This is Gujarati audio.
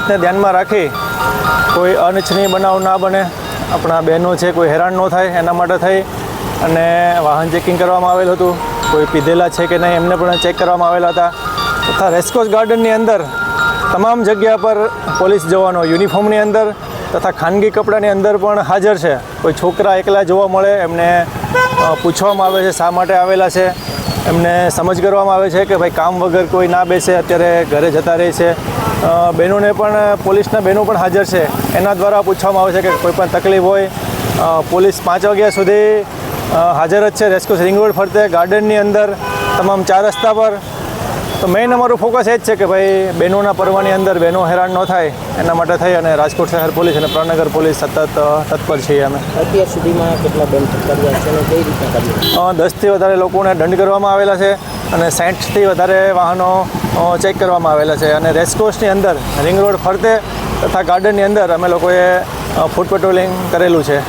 બાબતને ધ્યાનમાં રાખી કોઈ અનિચ્છનીય બનાવ ના બને, આપણા બહેનો છે કોઈ હેરાન ન થાય એના માટે થઈ અને વાહન ચેકિંગ કરવામાં આવેલું હતું. કોઈ પીધેલા છે કે નહીં એમને પણ ચેક કરવામાં આવેલા હતા. તથા રેસકોર્સ ગાર્ડનની અંદર તમામ જગ્યા પર પોલીસ જવાનો યુનિફોર્મની અંદર તથા ખાનગી કપડાની અંદર પણ હાજર છે. કોઈ છોકરા એકલા જોવા મળે એમને પૂછવામાં આવે છે શા માટે આવેલા છે, એમને સમજ કરવામાં આવે છે કે ભાઈ કામ વગર કોઈ ના બેસે, અત્યારે ઘરે જતા રહે છે. બહેનોને પણ પોલીસના બહેનો પણ હાજર છે, એના દ્વારા પૂછવામાં આવે છે કે કોઈ પણ તકલીફ હોય. પોલીસ 5 વાગ્યા સુધી હાજર જ છે રેસકોર્સ રિંગ રોડ ફરતે ગાર્ડનની અંદર તમામ 4 રસ્તા પર. તો મેઇન અમારું ફોકસ એ જ છે કે ભાઈ બહેનોના પર્વની અંદર બહેનો હેરાન ન થાય એના માટે થઈ અને રાજકોટ શહેર પોલીસ અને પ્રણનગર પોલીસ સતત તત્પર છીએ. અમે અત્યાર સુધીમાં કેટલા દંડ કર્યા છે અને કઈ રીતના કર્યા? 10થી વધારે લોકોને દંડ કરવામાં આવેલા છે અને 60થી વધારે વાહનો ચેક કરવામાં આવેલા છે. અને રેસકોર્સની અંદર રિંગ રોડ ફરતે તથા ગાર્ડનની અંદર અમે લોકોએ ફૂટ પેટ્રોલિંગ કરેલું છે.